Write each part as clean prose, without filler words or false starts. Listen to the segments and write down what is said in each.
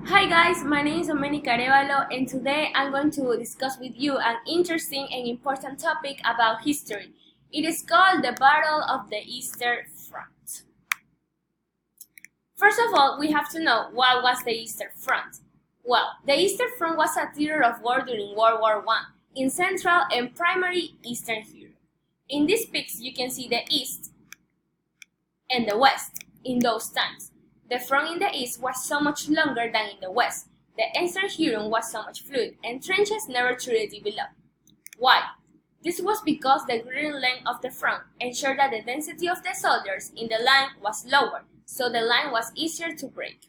Hi guys, my name is Domenica Arevalo and today I'm going to discuss with you an interesting and important topic about history. It is called the Battle of the Eastern Front. First of all, we have to know what was the Eastern Front. Well, the Eastern Front was a theater of war during World War I in Central and primary Eastern Europe. In these pics you can see the East and the West in those times. The front in the east was so much longer than in the west. The eastern Huron was so much fluid, and trenches never truly developed. Why? This was because the greater length of the front ensured that the density of the soldiers in the line was lower, so the line was easier to break.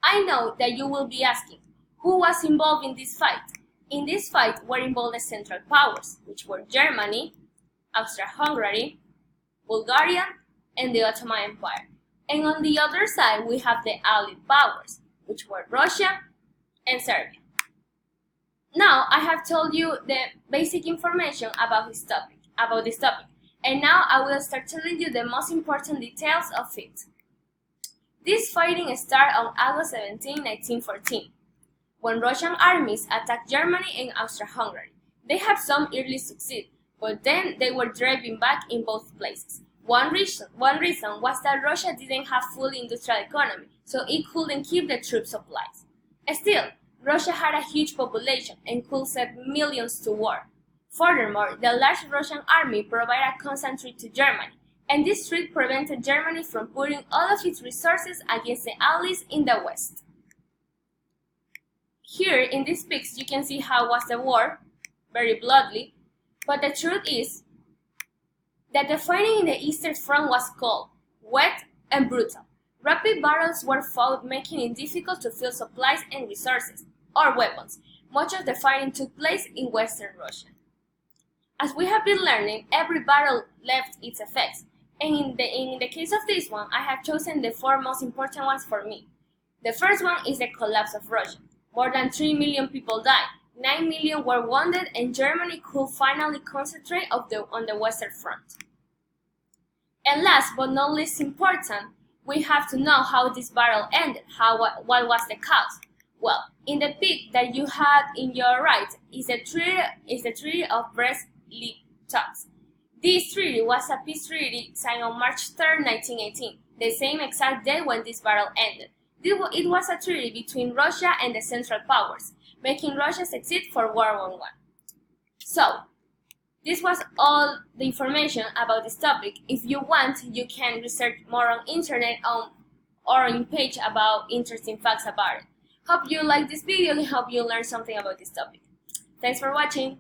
I know that you will be asking, who was involved in this fight? In this fight were involved the Central Powers, which were Germany, Austria-Hungary, Bulgaria, and the Ottoman Empire. And on the other side, we have the Allied powers, which were Russia and Serbia. Now, I have told you the basic information about this topic, and now I will start telling you the most important details of it. This fighting started on August 17, 1914, when Russian armies attacked Germany and Austria-Hungary. They had some early success, but then they were driven back in both places. One reason was that Russia didn't have full industrial economy, so it couldn't keep the troop supplies. Still, Russia had a huge population and could send millions to war. Furthermore, the large Russian army provided a constant threat to Germany, and this threat prevented Germany from putting all of its resources against the Allies in the West. Here in these pics you can see how was the war, very bloody, but the truth is that the fighting in the Eastern Front was cold, wet, and brutal. Rapid battles were fought, making it difficult to fill supplies and resources, or weapons. Much of the fighting took place in Western Russia. As we have been learning, every battle left its effects, and in the case of this one, I have chosen the four most important ones for me. The first one is the collapse of Russia. More than 3 million people died, 9 million were wounded, and Germany could finally concentrate on the Western Front. And last but not least important, we have to know how this battle ended, what was the cause. Well, in the pic that you had in your right is the Treaty of Brest-Litovsk. This treaty was a peace treaty signed on March 3, 1918, the same exact day when this battle ended. It was a treaty between Russia and the Central Powers, making Russia succeed for World War I. So, this was all the information about this topic. If you want, you can research more on internet or on page about interesting facts about it. Hope you like this video and hope you learned something about this topic. Thanks for watching.